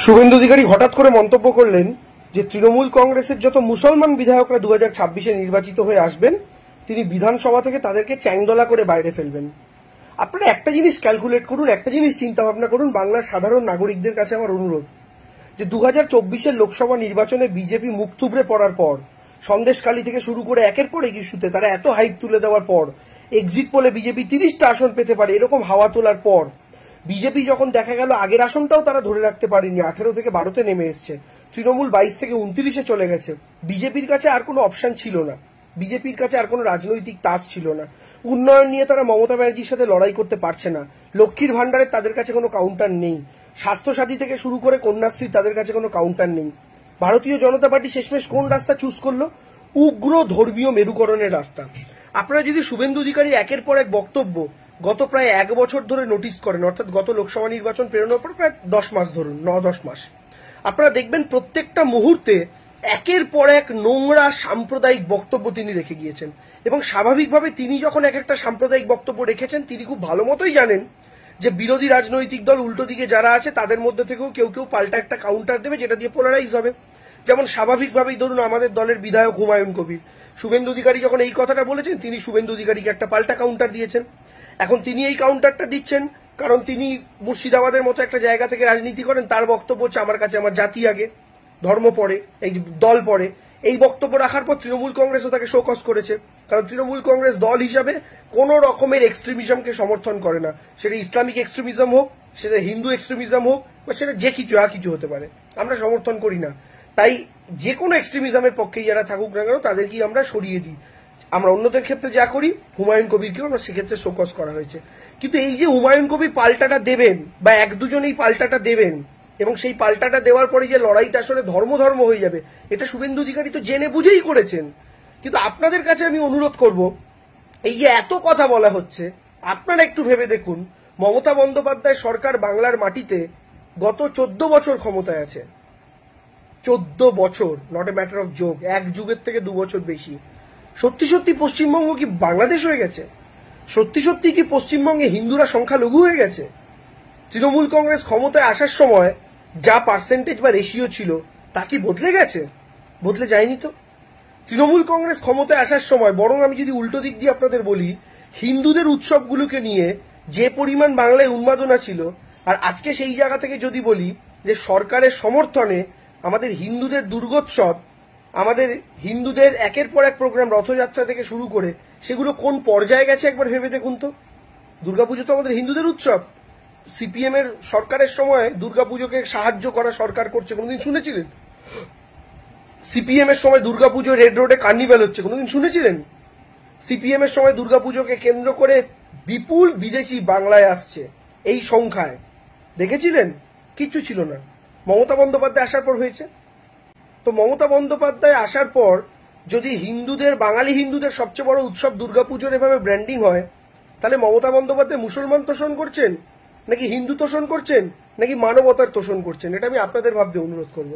শুভেন্দু অধিকারী হঠাৎ করে মন্তব্য করলেন যে তৃণমূল কংগ্রেসের যত মুসলমান বিধায়করা 2026-এ নির্বাচিত হয়ে আসবেন তিনি বিধানসভা থেকে তাদেরকে চ্যাংদলা করে বাইরে ফেলবেন। আপনারা একটা জিনিস ক্যালকুলেট করুন, একটা জিনিস চিন্তা ভাবনা করুন, বাংলার সাধারণ নাগরিকদের কাছে আমার অনুরোধ যে 2024-এর লোকসভা নির্বাচনে বিজেপি মুখ থুবড়ে পড়ার পর, সন্দেশখালী থেকে শুরু করে একের পর এক ইস্যুতে তারা এত হাইপ তুলে দেওয়ার পর, এক্সিট পোলে বিজেপি 30টা আসন পেতে পারে এরকম হাওয়া তোলার পর বিজেপি যখন দেখা গেল আগের আসনটাও তারা ধরে রাখতে পারেনি, 18 থেকে 12-তে নেমে এসছে, তৃণমূল 22 থেকে 29-এ চলে গেছে, বিজেপির কাছে আর কোনো অপশন ছিল না, বিজেপির কাছে আর কোনো রাজনৈতিক তাস ছিল না। উন্নয়ন নিয়ে তারা মমতা ব্যানার্জির সাথে লড়াই করতে পারছে না, লক্ষ্মীর ভান্ডারের তাদের কাছে কোনো কাউন্টার নেই, স্বাস্থ্যসাথী থেকে শুরু করে কন্যাশ্রীর তাদের কাছে কোনো কাউন্টার নেই। ভারতীয় জনতা পার্টি শেষমেশ কোন রাস্তা চুজ করলো? উগ্র ধর্মীয় মেরুকরণের রাস্তা। আপনারা যদি শুভেন্দু অধিকারী একের পর এক বক্তব্য গত প্রায় 1 বছর ধরে নোটিস করেন, অর্থাৎ গত লোকসভা নির্বাচন পেরোনোর পর প্রায় 10 মাস ধরুন, 9-10 মাস, আপনারা দেখবেন প্রত্যেকটা মুহূর্তে একের পর এক নোংরা সাম্প্রদায়িক বক্তব্য তিনি রেখে গিয়েছেন। এবং স্বাভাবিকভাবে তিনি যখন এক একটা সাম্প্রদায়িক বক্তব্য রেখেছেন তিনি খুব ভালো মতোই জানেন যে বিরোধী রাজনৈতিক দল উল্টো দিকে যারা আছে তাদের মধ্যে থেকেও কেউ কেউ পাল্টা একটা কাউন্টার দেবে যেটা দিয়ে পোলারাইজ হবে। যেমন স্বাভাবিকভাবেই ধরুন আমাদের দলের বিধায়ক হুমায়ুন কবির, শুভেন্দু অধিকারী যখন এই কথাটা বলেছেন তিনি শুভেন্দু অধিকারীকে একটা পাল্টা কাউন্টার দিয়েছেন। এখন তিনি এই কাউন্টারটা দিচ্ছেন কারণ তিনি মুর্শিদাবাদের মতো একটা জায়গা থেকে রাজনীতি করেন, তার বক্তব্য হচ্ছে আমার কাছে আমার জাতি আগে, ধর্ম পরে, এই দল পরে। এই বক্তব্য রাখার পর তৃণমূল কংগ্রেসও তাকে শোকজ করেছে, কারণ তৃণমূল কোংগ্রেস দল হিসাবে কোন রকমের এক্সট্রিমিজমকে সমর্থন করে না, সেটা ইসলামিক এক্সট্রিমিজম হোক, সেটা হিন্দু এক্সট্রিমিজম হোক, বা সেটা যে কিছু হতে পারে, আমরা সমর্থন করি না। তাই যে কোনো এক্সট্রিমিজমের পক্ষেই যারা থাকুক না কেন তাদেরকেই আমরা সরিয়ে দিই। আমরা অন্যদের ক্ষেত্রে যা করি হুমায়ুন কবিরকেও আমরা সেক্ষেত্রে শোকজ করা হয়েছে। কিন্তু এই যে হুমায়ুন কবির পাল্টাটা দেবেন বা এক দুজনেই পাল্টাটা দেবেন এবং সেই পাল্টাটা দেওয়ার পরে যে লড়াইটা আসলে ধর্ম হয়ে যাবে, এটা শুভেন্দু অধিকারী তো জেনে বুঝেই করেছেন। কিন্তু আপনাদের কাছে আমি অনুরোধ করব, এই যে এত কথা বলা হচ্ছে আপনারা একটু ভেবে দেখুন, মমতা বন্দ্যোপাধ্যায় সরকার বাংলার মাটিতে গত 14 বছর ক্ষমতায় আছে। 14 বছর, নট এ ম্যাটার অফ যোগ, এক যুগের থেকে 2 বছর বেশি। সত্যি সত্যি পশ্চিমবঙ্গ কি বাংলাদেশ হয়ে গেছে? সত্যি সত্যি কি পশ্চিমবঙ্গে হিন্দুরা সংখ্যালঘু হয়ে গেছে? তৃণমূল কংগ্রেস ক্ষমতায় আসার সময় যা পার্সেন্টেজ বা রেশিও ছিল তা কি বদলে গেছে? বদলে যায়নি তো। তৃণমূল কংগ্রেস ক্ষমতায় আসার সময় বরং আমি যদি উল্টো দিক দিয়ে আপনাদের বলি, হিন্দুদের উৎসবগুলোকে নিয়ে যে পরিমাণ বাংলায় উন্মাদনা ছিল, আর আজকে সেই জায়গা থেকে যদি বলি যে সরকারের সমর্থনে আমাদের হিন্দুদের দুর্গোৎসব, আমাদের হিন্দুদের একের পর এক প্রোগ্রাম রথযাত্রা থেকে শুরু করে সেগুলো কোন পর্যায়ে গেছে একবার ভেবে দেখুন তো। দুর্গাপুজো তো আমাদের হিন্দুদের উৎসব, সিপিএম এর সরকারের সময় দুর্গাপুজোকে সাহায্য করা সরকার করছে কোনোদিন শুনেছিলেন? সিপিএম এর সময় দুর্গাপুজো রেড রোডে কার্নিভ্যাল হচ্ছে কোনোদিন শুনেছিলেন? সিপিএম এর সময় দুর্গাপুজোকে কেন্দ্র করে বিপুল বিদেশি বাংলায় আসছে এই সংখ্যায় দেখেছিলেন? কিচ্ছু ছিল না। মমতা বন্দ্যোপাধ্যায় আসার পর হয়েছে। তো মমতা বন্দ্যোপাধ্যায় আসার পর যদি হিন্দুদের, বাঙালি হিন্দুদের সবচেয়ে বড় উৎসব দুর্গাপুজোর এভাবে ব্র্যান্ডিং হয়, তাহলে মমতা বন্দ্যোপাধ্যায় মুসলমান তোষণ করছেন নাকি হিন্দু তোষণ করছেন নাকি মানবতার তোষণ করছেন? এটা আমি আপনাদের ভাবতে অনুরোধ করবো।